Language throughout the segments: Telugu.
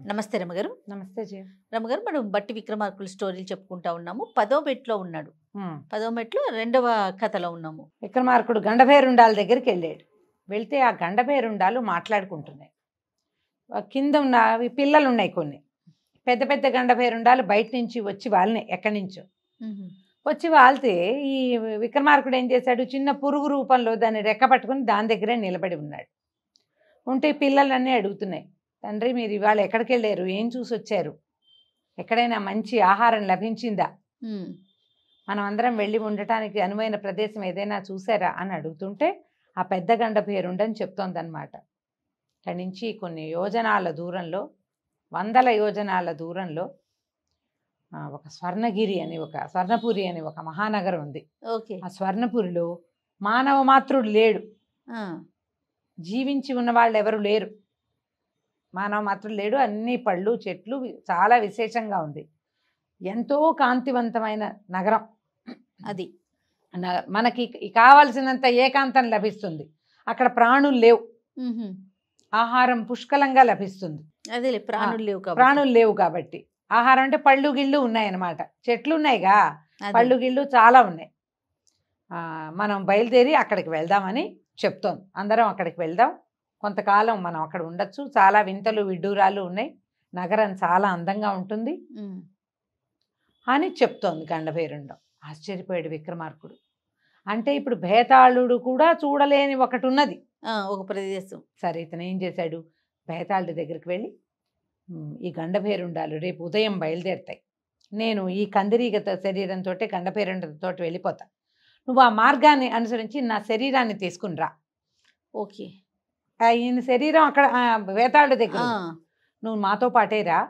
నమస్తే రమగారు. నమస్తే జీ. రమగారు, మనం బట్టి విక్రమార్కుల స్టోరీలు చెప్పుకుంటా ఉన్నాము. 10వ మెట్లో ఉన్నాడు. 10వ మెట్లో 2వ కథలో ఉన్నాము. విక్రమార్కుడు గండభేరుండాల దగ్గరికి వెళ్ళాడు. వెళ్తే ఆ గండభేరుండాలు మాట్లాడుకుంటున్నాయి. కింద ఉన్న పిల్లలు ఉన్నాయి కొన్ని. పెద్ద పెద్ద గండభేరుండాలు బయట నుంచి వచ్చి వాళ్ళని ఎక్కడి నుంచో వచ్చి వాళ్తే ఈ విక్రమార్కుడు ఏం చేశాడు, చిన్న పురుగు రూపంలో దాన్ని రెక్క పట్టుకుని దాని దగ్గరే నిలబడి ఉన్నాడు. ఉంటే పిల్లలన్నీ అడుగుతున్నాయి, తండ్రి మీరు ఇవాళ ఎక్కడికి వెళ్ళారు, ఏం చూసి వచ్చారు, ఎక్కడైనా మంచి ఆహారం లభించిందా, మనం అందరం వెళ్ళి ఉండటానికి అనువైన ప్రదేశం ఏదైనా చూసారా అని అడుగుతుంటే ఆ పెద్ద గండ పేరుండని చెప్తోందనమాట. అక్కడి నుంచి కొన్ని యోజనాల దూరంలో, 100 యోజనాల దూరంలో ఒక స్వర్ణగిరి అని స్వర్ణపురి అని ఒక మహానగరం ఉంది. ఆ స్వర్ణపురిలో మానవ మాత్రుడు లేడు, జీవించి ఉన్న వాళ్ళు ఎవరు లేరు, మానవ మాత్రుడు లేడు. అన్ని పళ్ళు చెట్లు, చాలా విశేషంగా ఉంది. ఎంతో కాంతివంతమైన నగరం అది. మనకి కావలసినంత ఏకాంతం లభిస్తుంది. అక్కడ ప్రాణులు లేవు, ఆహారం పుష్కలంగా లభిస్తుంది. అదే ప్రాణులు లేవు కాబట్టి ఆహారం అంటే పళ్ళు గిళ్ళు ఉన్నాయన్నమాట. చెట్లు ఉన్నాయిగా, పళ్ళు గిళ్ళు చాలా ఉన్నాయి. మనం బయలుదేరి అక్కడికి వెళ్దామని చెప్తోంది. అందరం అక్కడికి వెళ్దాం, కొంతకాలం మనం అక్కడ ఉండొచ్చు, చాలా వింతలు విడ్డూరాలు ఉన్నాయి, నగరం చాలా అందంగా ఉంటుంది అని చెప్తోంది గండభేరుండం. ఆశ్చర్యపోయాడు విక్రమార్కుడు. అంటే ఇప్పుడు భేతాళుడు కూడా చూడలేని ఒకటి ఉన్నది, ఒక ప్రదేశం. సరే, ఇతను ఏం చేశాడు, భేతాళుడి దగ్గరికి వెళ్ళి, ఈ గండభేరుండాలు రేపు ఉదయం బయలుదేరుతాయి, నేను ఈ కందిరీగత శరీరంతో గండభేరుండంతో వెళ్ళిపోతా, నువ్వు ఆ మార్గాన్ని అనుసరించి నా శరీరాన్ని తీసుకుని రా. ఓకే, ఈయన శరీరం అక్కడ భేతాళుడి దగ్గర, నువ్వు మాతో పాటే రా,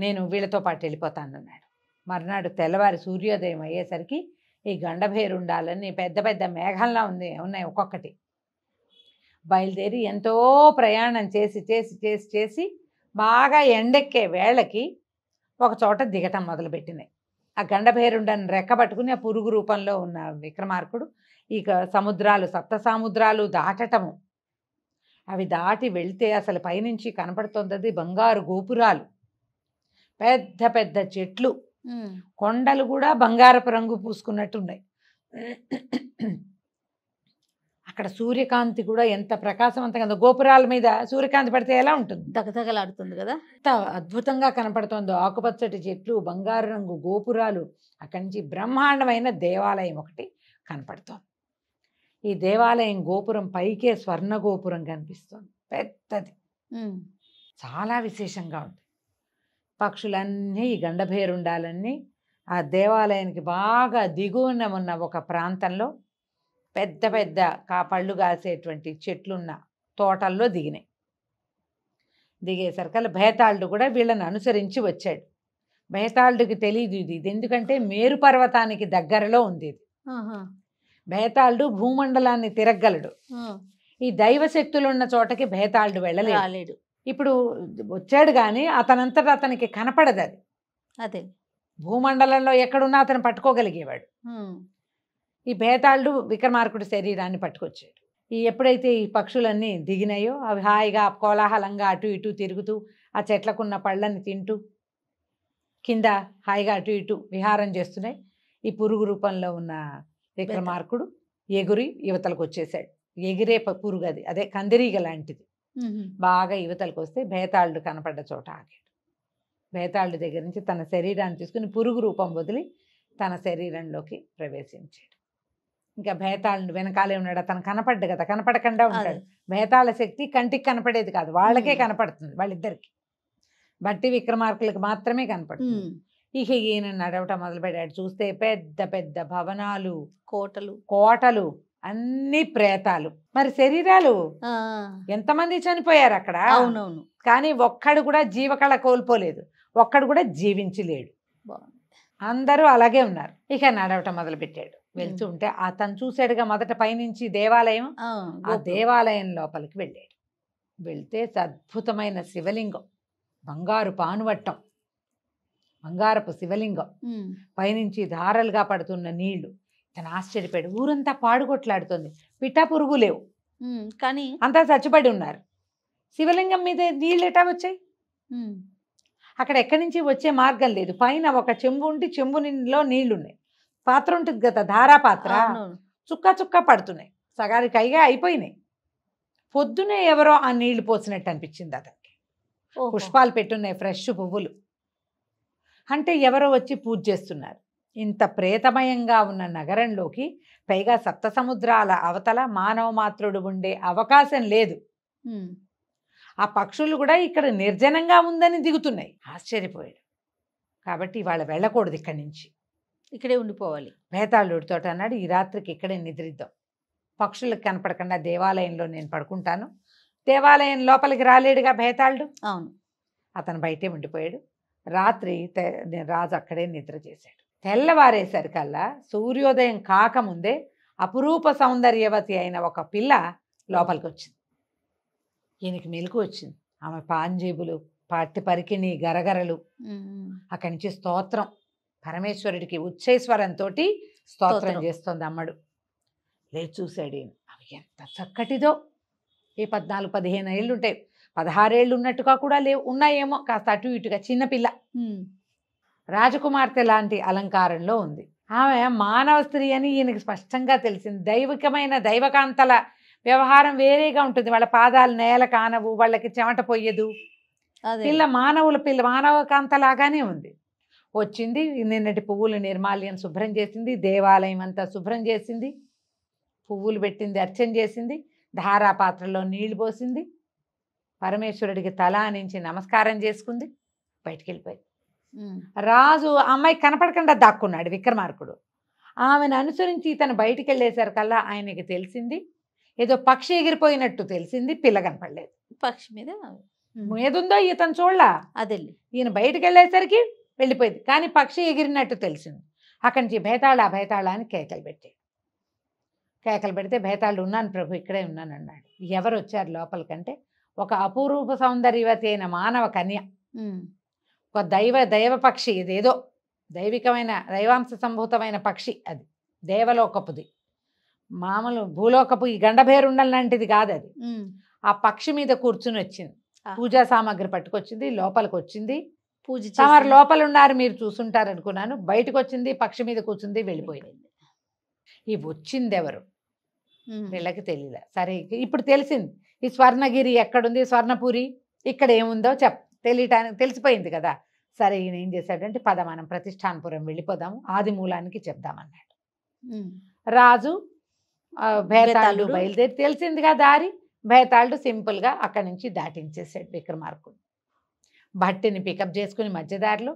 నేను వీళ్ళతో పాటు వెళ్ళిపోతాను అన్నాడు. మర్నాడు తెల్లవారి సూర్యోదయం అయ్యేసరికి ఈ గండభేరుండాలని పెద్ద పెద్ద మేఘంలా ఉన్నాయి ఒక్కొక్కటి. బయలుదేరి ఎంతో ప్రయాణం చేసి చేసి చేసి చేసి బాగా ఎండెక్కే వేళకి ఒక చోట దిగటం మొదలుపెట్టినాయి. ఆ గండభేరుండని రెక్కబట్టుకుని ఆ పురుగు రూపంలో ఉన్న విక్రమార్కుడు ఇక సముద్రాలు, సప్త సముద్రాలు దాటటము. అవి దాటి వెళ్తే అసలు పైనుంచి కనపడుతుంది బంగారు గోపురాలు, పెద్ద పెద్ద చెట్లు, కొండలు కూడా బంగారపు రంగు పూసుకున్నట్టున్నాయి. అక్కడ సూర్యకాంతి కూడా ఎంత ప్రకాశవంతంగా, గోపురాల మీద సూర్యకాంతి పడితే ఎలా ఉంటుంది, దగదగలాడుతుంది కదా, ఎంత అద్భుతంగా కనపడుతుందో. ఆకుపచ్చటి చెట్లు, బంగారు రంగు గోపురాలు, అక్కడి నుంచి బ్రహ్మాండమైన దేవాలయం ఒకటి కనపడుతోంది. ఈ దేవాలయం గోపురం పైకే స్వర్ణ గోపురం కనిపిస్తుంది, పెద్దది, చాలా విశేషంగా ఉంది. పక్షులన్నీ, ఈ గండభేరుండాలన్నీ ఆ దేవాలయానికి బాగా దిగువన ఉన్న ఒక ప్రాంతంలో పెద్ద పెద్ద పళ్ళు కాసేటువంటి చెట్లున్న తోటల్లో దిగినాయి. దిగేసరికల్లా భేతాళుడు కూడా వీళ్ళని అనుసరించి వచ్చాడు. భేతాళుడికి తెలియదు ఇది ఎందుకంటే మేరు పర్వతానికి దగ్గరలో ఉంది ఇది. భేతాళుడు భూమండలాన్ని తిరగలడు. ఈ దైవశక్తులు ఉన్న చోటకి భేతాళుడు వెళ్ళలేడు. ఇప్పుడు వచ్చాడు కానీ అతనంతటా అతనికి కనపడదు అది. అదే భూమండలంలో ఎక్కడున్నా అతను పట్టుకోగలిగేవాడు. ఈ భేతాళుడు విక్రమార్కుడి శరీరాన్ని పట్టుకొచ్చాడు. ఎప్పుడైతే ఈ పక్షులన్నీ దిగినాయో అవి హాయిగా కోలాహలంగా అటు ఇటు తిరుగుతూ ఆ చెట్లకున్న పళ్ళని తింటూ కింద హాయిగా అటు ఇటు విహారం చేస్తున్నాయి. ఈ పురుగు రూపంలో ఉన్న విక్రమార్కుడు ఎగురి యువతలకు వచ్చేసాడు. ఎగిరే పురుగు అది, అదే కందిరీగ లాంటిది. బాగా యువతలకు వస్తే భేతాళుడు కనపడ్డ చోట ఆగాడు. భేతాళుడి దగ్గర నుంచి తన శరీరాన్ని తీసుకుని పురుగు రూపం వదిలి తన శరీరంలోకి ప్రవేశించాడు. ఇంకా భేతాళుడు వెనకాలే ఉన్నాడు. అతను కనపడ్డు కదా, కనపడకుండా ఉంటాడు. భేతాళ శక్తి కంటికి కనపడేది కాదు, వాళ్ళకే కనపడుతుంది, వాళ్ళిద్దరికి. బట్టి విక్రమార్కులకు మాత్రమే కనపడుతుంది. ఇక ఈయన నడవటం మొదలుపెట్టాడు. చూస్తే పెద్ద పెద్ద భవనాలు, కోటలు, అన్ని ప్రేతాలు. మరి శరీరాలు ఎంతమంది చనిపోయారు అక్కడ. అవునవును, కానీ ఒక్కడు కూడా జీవకళ కోల్పోలేదు, ఒక్కడు కూడా జీవించలేడు, అందరూ అలాగే ఉన్నారు. ఇక నడవటం మొదలుపెట్టాడు. వెళ్తూ ఉంటే అతను చూశాడుగా మొదట పైనుంచి దేవాలయం, ఆ దేవాలయం లోపలికి వెళ్ళాడు. వెళ్తే అద్భుతమైన శివలింగం, బంగారు పానువట్టం, బంగారపు శివలింగం, పైనుంచి ధారలుగా పడుతున్న నీళ్లు. తను ఆశ్చర్యపోయాడు. ఊరంతా పాడుకొట్లాడుతుంది, పిట్టా పురుగు లేవు, కానీ అంతా చచ్చిపడి ఉన్నారు. శివలింగం మీద నీళ్ళు ఎటా వచ్చాయి? అక్కడ ఎక్కడి నుంచి వచ్చే మార్గం లేదు. పైన ఒక చెంబు ఉండి చెంబులో నీళ్లున్నాయి. పాత్ర ఉంటుంది కదా, ధారా పాత్ర, చుక్క చుక్క పడుతున్నాయి, సగానికి పైగా అయిపోయినాయి. పొద్దునే ఎవరో ఆ నీళ్లు పోసినట్టు అనిపించింది అతనికి. పుష్పాలు పెట్టున్నాయి, ఫ్రెష్ పువ్వులు. అంటే ఎవరో వచ్చి పూజ చేస్తున్నారు. ఇంత ప్రేతమయంగా ఉన్న నగరంలోకి, పైగా సప్త సముద్రాల అవతల మానవ మాత్రుడు ఉండే అవకాశం లేదు. ఆ పక్షులు కూడా ఇక్కడ నిర్జనంగా ఉందని దిగుతున్నాయి. ఆశ్చర్యపోయాడు. కాబట్టి ఇవాళ వెళ్ళకూడదు ఇక్కడి నుంచి, ఇక్కడే ఉండిపోవాలి. భేతాళుడితో అన్నాడు, ఈ రాత్రికి ఇక్కడే నిద్రిద్దాం, పక్షులకు కనపడకుండా దేవాలయంలో నేను పడుకుంటాను. దేవాలయం లోపలికి రాలేడుగా భేతాళుడు. అవును, అతను బయటే ఉండిపోయాడు. రాత్రి రాజు అక్కడే నిద్ర చేశాడు. తెల్లవారేసరికల్లా సూర్యోదయం కాకముందే అపురూప సౌందర్యవతి అయిన ఒక పిల్ల లోపలికి వచ్చింది. ఈయనకి మెలకు వచ్చింది. ఆమె పాంజేబులు, పట్టి పరికిణి, గరగరలు, అక్కడి నుంచి స్తోత్రం, పరమేశ్వరుడికి ఉచ్చైస్వరంతో స్తోత్రం చేస్తోంది అమ్మడు. లేచి చూశాడు ఈయన. అవి ఎంత చక్కటిదో. ఏ 14-15 ఏళ్ళు ఉంటాయి, 16 ఏళ్ళు ఉన్నట్టుగా కూడా లేవు, ఉన్నాయేమో కాస్త అటు ఇటుగా. చిన్నపిల్ల, రాజకుమార్తె లాంటి అలంకారంలో ఉంది. ఆమె మానవ స్త్రీ అని ఈయనకి స్పష్టంగా తెలిసింది. దైవికమైన దైవకాంతల వ్యవహారం వేరేగా ఉంటుంది. వాళ్ళ పాదాలు నేల కానవు, వాళ్ళకి చెమట పొయ్యదు. పిల్ల మానవ కాంతలాగానే ఉంది. వచ్చింది, నిన్నటి పువ్వులు నిర్మాల్యం శుభ్రం చేసింది, దేవాలయం అంతా శుభ్రం చేసింది, పువ్వులు పెట్టింది, అర్చన చేసింది, ధారాపాత్రలో నీళ్లు పోసింది, పరమేశ్వరుడికి తల ఆనించి నమస్కారం చేసుకుంది, బయటికి వెళ్ళిపోయింది. రాజు అమ్మాయి కనపడకుండా దాక్కున్నాడు విక్రమార్కుడు. ఆమెను అనుసరించి ఇతను బయటికి వెళ్ళేసరికల్లా ఆయనకి తెలిసింది ఏదో పక్షి ఎగిరిపోయినట్టు తెలిసింది. పిల్ల కనపడలేదు. పక్షి మీద ఏదుందో ఇతను చూడలా. అదే ఈయన బయటికి వెళ్ళేసరికి వెళ్ళిపోయింది. కానీ పక్షి ఎగిరినట్టు తెలిసింది. అక్కడి నుంచి భేతాళ అని కేకలు పెట్టాడు. కేకలు పెడితే భేతాళుడు, ఉన్నాను ప్రభు, ఇక్కడే ఉన్నాను అన్నాడు. ఎవరు వచ్చారు లోపలికంటే ఒక అపూర్వ సౌందర్యవతి అయిన మానవ కన్య, ఒక దైవ పక్షి. ఇదేదో దైవికమైన దైవాంశ సంభూతమైన పక్షి. అది దేవలోకపుది, మామూలు భూలోకపు ఈ గండభేరుండల లాంటిది కాదు అది. ఆ పక్షి మీద కూర్చుని వచ్చింది. పూజా సామాగ్రి పట్టుకొచ్చింది, లోపలికి వచ్చింది. పూజ తమరు లోపల ఉన్నారు, మీరు చూసుంటారు అనుకున్నాను. బయటకు వచ్చింది, పక్షి మీద కూర్చుంది, వెళ్ళిపోయింది. ఈ వచ్చింది ఎవరు వీళ్ళకి తెలియలే. సరే, ఇప్పుడు తెలిసింది ఈ స్వర్ణగిరి ఎక్కడుంది, స్వర్ణపురి ఇక్కడ ఏముందో తెలియటానికి తెలిసిపోయింది కదా. సరే, ఈయన ఏం చేశాడంటే, పద మనం ప్రతిష్టానపురం వెళ్ళిపోదాము, ఆది మూలానికి చెప్దామన్నాడు. రాజు భేతాళుడు బయలుదేరి, తెలిసిందిగా దారి. భేతాళుడు సింపుల్గా అక్కడి నుంచి దాటించేశాడు విక్రమార్కుడు. భట్టిని పికప్ చేసుకుని మధ్యదారిలో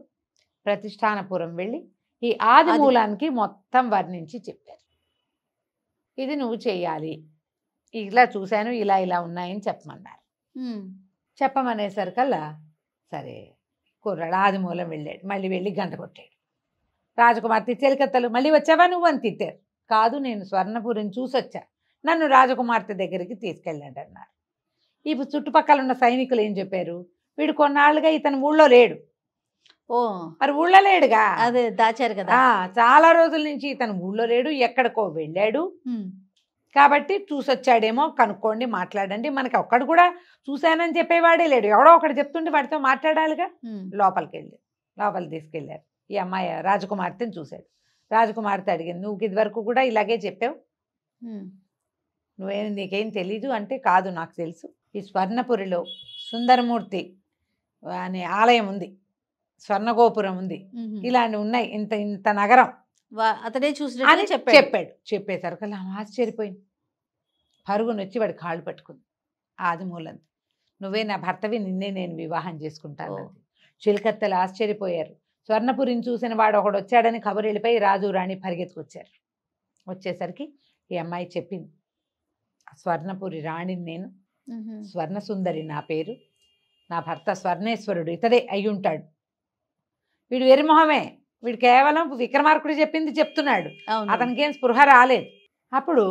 ప్రతిష్టానపురం వెళ్ళి ఈ ఆది మూలానికి మొత్తం వర్ణించి చెప్పారు. ఇది నువ్వు చెయ్యాలి, ఇలా చూశాను, ఇలా ఉన్నాయని చెప్పమన్నారు. చెప్పమనేసరికల్లా సరే కుర్రాడు ఆది మూలం వెళ్ళాడు. మళ్ళీ వెళ్ళి గంట కొట్టాడు. రాజకుమార్తె, చెలికత్తలు మళ్ళీ వచ్చావా నువ్వు అని తిట్టారు. కాదు, నేను స్వర్ణపురిని చూసొచ్చా, నన్ను రాజకుమార్తె దగ్గరికి తీసుకెళ్ళండి అన్నారు. ఇప్పుడు చుట్టుపక్కల ఉన్న సైనికులు ఏం చెప్పారు, వీడు కొన్నాళ్ళుగా ఇతను ఊళ్ళో లేడు. మరి ఊళ్ళో లేడుగా, అదే దాచారు కదా, చాలా రోజుల నుంచి ఇతను ఊళ్ళో లేడు, ఎక్కడికో వెళ్ళాడు. కాబట్టి చూసొచ్చాడేమో, కనుక్కోండి, మాట్లాడండి. మనకి ఒక్కడు కూడా చూశానని చెప్పేవాడే లేడు. ఎవడో ఒకడు చెప్తుంటే వాడితో మాట్లాడాలిగా. లోపలికి తీసుకెళ్ళారు. ఈ అమ్మాయి రాజకుమార్తెని చూశాడు. రాజకుమార్తె అడిగింది, నువ్వు ఇదివరకు కూడా ఇలాగే చెప్పావు, నీకేం తెలీదు అంటే, కాదు నాకు తెలుసు. ఈ స్వర్ణపురిలో సుందరమూర్తి అనే ఆలయం ఉంది, స్వర్ణగోపురం ఉంది, ఇలాంటివి ఉన్నాయి, ఇంత నగరం అతనే చూసి చెప్పాడు. చెప్పేసరికల్లా ఆశ్చర్యపోయింది. పరుగునొచ్చి వాడి కాళ్ళు పట్టుకుంది. ఆది మూలం, నువ్వే నా భర్తవి, నిన్నే నేను వివాహం చేసుకుంటాను. చిలకత్తెలు ఆశ్చర్యపోయారు. స్వర్ణపురిని చూసిన వాడు ఒకడు వచ్చాడని కబురు వెళ్ళిపోయి రాజు రాణి పరిగెత్తుకొచ్చారు. వచ్చేసరికి ఈ అమ్మాయి చెప్పింది, స్వర్ణపురి రాణిని నేను, స్వర్ణసుందరి నా పేరు, నా భర్త స్వర్ణేశ్వరుడు, ఇతడే అయి ఉంటాడు. వీడు వెరిమొహమే, వీడు కేవలం విక్రమార్కుడు చెప్పింది చెప్తున్నాడు, అతనికి ఏం స్పృహ రాలేదు. అప్పుడు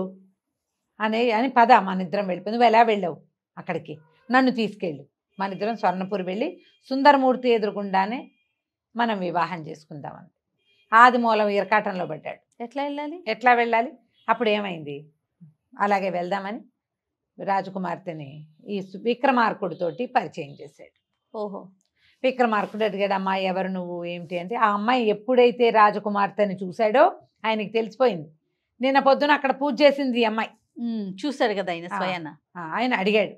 అని పద మన ఇద్దరం వెళ్ళిపోయి, నువ్వు ఎలా వెళ్ళావు అక్కడికి, నన్ను తీసుకెళ్ళు, మన ఇద్దరం స్వర్ణపురి వెళ్ళి సుందరమూర్తి ఎదురుకుండానే మనం వివాహం చేసుకుందామని. ఆది మూలం ఇరకాటంలో పడ్డాడు. ఎట్లా వెళ్ళాలి? అప్పుడు ఏమైంది, అలాగే వెళ్దామని రాజకుమార్తెని ఈ విక్రమార్కుడితోటి పరిచయం చేశాడు. విక్రమార్కుడు అడిగాడు, అమ్మాయి ఎవరు నువ్వు ఏమిటి అంటే, ఆ అమ్మాయి ఎప్పుడైతే రాజకుమార్తెని చూశాడో ఆయనకి తెలిసిపోయింది. నిన్న పొద్దున అక్కడ పూజ చేసింది ఈ అమ్మాయి. చూశాడు కదా ఆయన స్వయాన. ఆయన అడిగాడు,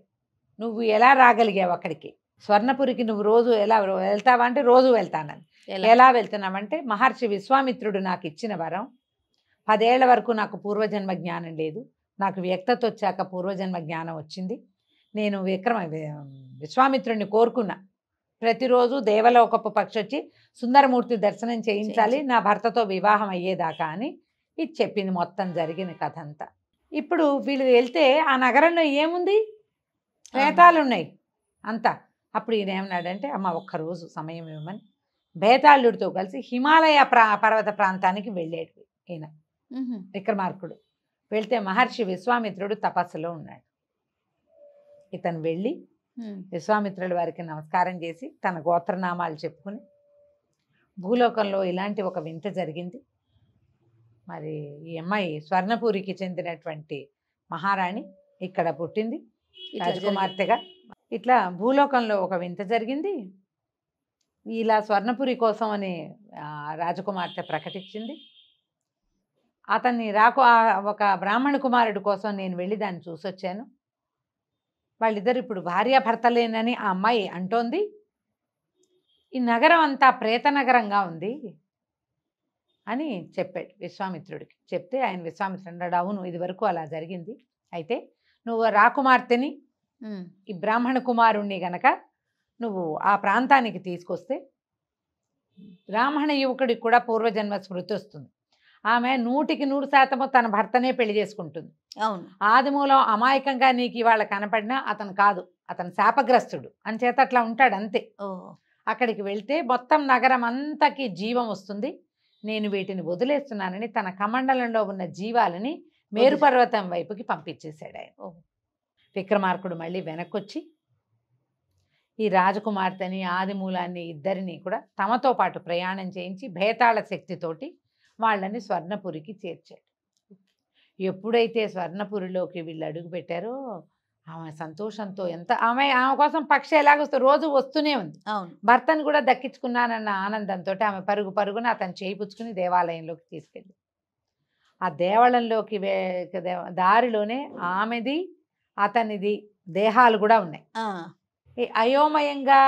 నువ్వు ఎలా రాగలిగావు అక్కడికి, స్వర్ణపురికి నువ్వు రోజు ఎలా వెళ్తావా అంటే, రోజు వెళ్తానని. ఎలా వెళ్తున్నావంటే, మహర్షి విశ్వామిత్రుడు నాకు ఇచ్చిన వరం, 10 ఏళ్ల వరకు నాకు పూర్వజన్మ జ్ఞానం లేదు, నాకు వ్యక్తత వచ్చాక పూర్వజన్మ జ్ఞానం వచ్చింది. నేను విశ్వామిత్రుడిని కోరుకున్నా, ప్రతిరోజు దేవలోకపు పక్షి వచ్చి సుందరమూర్తి దర్శనం చేయించాలి నా భర్తతో వివాహం అయ్యేదాకా అని ఇది చెప్పింది. మొత్తం జరిగిన కథ అంతా. ఇప్పుడు వీళ్ళు వెళ్తే ఆ నగరంలో ఏముంది, ప్రేతాలు ఉన్నాయి అంతా. అప్పుడు ఈయన ఏమన్నాడంటే, అమ్మ ఒక్కరోజు సమయం ఇవ్వమని బేతాళుడితో కలిసి హిమాలయ పర్వత ప్రాంతానికి వెళ్ళాడు ఈయన విక్రమార్కుడు. వెళ్తే మహర్షి విశ్వామిత్రుడు తపస్సులో ఉన్నాడు. ఇతను వెళ్ళి విశ్వామిత్రుడి వారికి నమస్కారం చేసి తన గోత్రనామాలు చెప్పుకుని, భూలోకంలో ఇలాంటి ఒక వింత జరిగింది, మరి ఈ అమ్మాయి స్వర్ణపురికి చెందినటువంటి మహారాణి ఇక్కడ పుట్టింది రాజకుమార్తెగా, ఇట్లా భూలోకంలో ఒక వింత జరిగింది, ఇలా స్వర్ణపురి కోసం అని రాజకుమార్తె ప్రకటించింది, అతన్ని ఒక బ్రాహ్మణ కుమారుడి కోసం నేను వెళ్ళి దాన్ని చూసొచ్చాను, వాళ్ళిద్దరు ఇప్పుడు భార్యాభర్తలేనని ఆ అమ్మాయి అంటోంది, ఈ నగరం అంతా ప్రేత నగరంగా ఉంది అని చెప్పాడు విశ్వామిత్రుడికి. చెప్తే ఆయన విశ్వామిత్రుడు అన్నాడు, అవును ఇది వరకు అలా జరిగింది, అయితే నువ్వు రాకుమార్తెని ఈ బ్రాహ్మణ కుమారుణ్ణి గనక నువ్వు ఆ ప్రాంతానికి తీసుకొస్తే బ్రాహ్మణ యువకుడికి కూడా పూర్వజన్మ స్మృతి వస్తుంది, ఆమె 100% తన భర్తనే పెళ్లి చేసుకుంటుంది. అవును, ఆదిమూలం అమాయకంగా నీకు ఇవాళ కనపడినా అతను కాదు, అతను శాపగ్రస్తుడు అని చేత అట్లా ఉంటాడు అంతే. అక్కడికి వెళ్తే మొత్తం నగరం అంతకి జీవం వస్తుంది, నేను వీటిని వదిలేస్తున్నానని తన కమండలంలో ఉన్న జీవాలని మేరుపర్వతం వైపుకి పంపించేశాడు ఆయన. విక్రమార్కుడు మళ్ళీ వెనక్కొచ్చి ఈ రాజకుమార్తెని ఆదిమూలాన్ని ఇద్దరిని కూడా తమతో పాటు ప్రయాణం చేయించి భేతాళ శక్తితోటి వాళ్ళని స్వర్ణపురికి చేర్చాడు. ఎప్పుడైతే స్వర్ణపురిలోకి వీళ్ళు అడుగు పెట్టారో ఆమె సంతోషంతో ఆమె కోసం పక్షి ఎలాగొస్తూ రోజు వస్తూనే ఉంది. అవును, భర్తను కూడా దక్కించుకున్నానన్న ఆనందంతో ఆమె పరుగున అతను చేయిపుచ్చుకుని దేవాలయంలోకి తీసుకెళ్ళి, ఆ దేవాలయంలోకి దారిలోనే ఆమెది అతనిది దేహాలు కూడా ఉన్నాయి. అయోమయంగా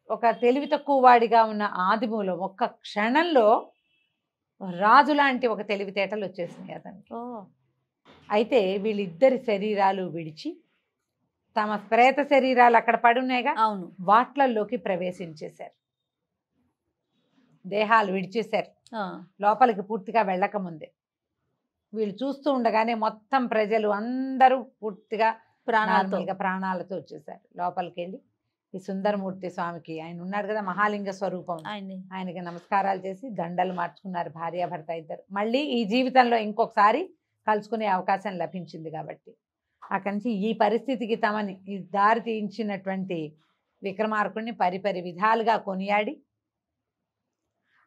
ఒక తెలివి తక్కువ వాడిగా ఉన్న ఆదిమూలం ఒక్క క్షణంలో రాజు లాంటి ఒక తెలివితేటలు వచ్చేసినాయి అతనికి. అయితే వీళ్ళిద్దరి శరీరాలు విడిచి తమ ప్రేత శరీరాలు అక్కడ పడున్నాయిగా, అవును, వాట్లల్లోకి ప్రవేశించేశారు, దేహాలు విడిచేశారు లోపలికి పూర్తిగా వెళ్ళకముందే. వీళ్ళు చూస్తూ ఉండగానే మొత్తం ప్రజలు అందరూ పూర్తిగా ప్రాణాలతో వచ్చేసారు. లోపలికి వెళ్ళి ఈ సుందరమూర్తి స్వామికి, ఆయన ఉన్నాడు కదా మహాలింగ స్వరూపం, ఆయనకి నమస్కారాలు చేసి దండలు మార్చుకున్నారు భార్యాభర్త ఇద్దరు. మళ్ళీ ఈ జీవితంలో ఇంకొకసారి కలుసుకునే అవకాశం లభించింది కాబట్టి అక్కడి నుంచి ఈ పరిస్థితికి తమని ఈ దారి తీయించినటువంటి విక్రమార్కుడిని పరిపరి విధాలుగా కొనియాడి,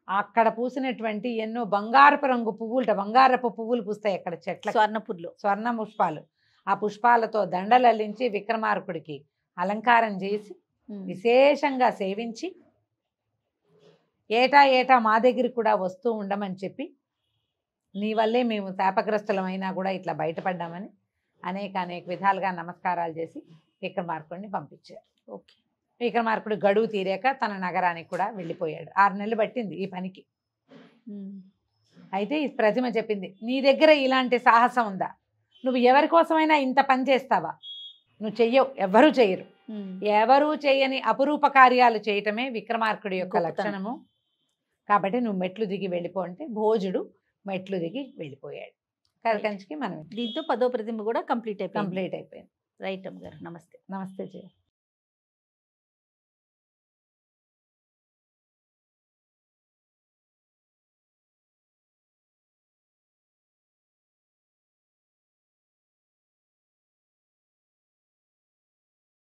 అక్కడ పూసినటువంటి ఎన్నో బంగారపు పువ్వులు పూస్తాయి అక్కడ చెట్ల, స్వర్ణ పుష్పాలు, ఆ పుష్పాలతో దండలు అల్లించి విక్రమార్కుడికి అలంకారం చేసి విశేషంగా సేవించి ఏటా మా దగ్గరికి కూడా వస్తూ ఉండమని చెప్పి, నీ వల్లే మేము శాపగ్రస్తులమైనా కూడా ఇట్లా బయటపడ్డామని అనేక విధాలుగా నమస్కారాలు చేసి విక్రమార్కుడిని పంపించారు. ఓకే, విక్రమార్కుడు గడువు తీరాక తన నగరానికి కూడా వెళ్ళిపోయాడు. 6 నెలలు పట్టింది ఈ పనికి. అయితే ఈ ప్రతిమ చెప్పింది, నీ దగ్గర ఇలాంటి సాహసం ఉందా, నువ్వు ఎవరి కోసమైనా ఇంత పని చేస్తావా, నువ్వు చెయ్యవు, ఎవరూ చెయ్యరు, ఎవరూ చేయని అపురూప కార్యాలు చేయటమే విక్రమార్కుడి యొక్క లక్షణము, కాబట్టి నువ్వు మెట్లు దిగి వెళ్ళిపో అంటే భోజుడు మెట్లు దిగి వెళ్ళిపోయాడు. కంచికి మనం దీంతో 10వ ప్రతిమ కూడా కంప్లీట్ అయిపోయింది. అయిపోయింది. రైట్ అమ్మ గారు, నమస్తే. నమస్తే జయ.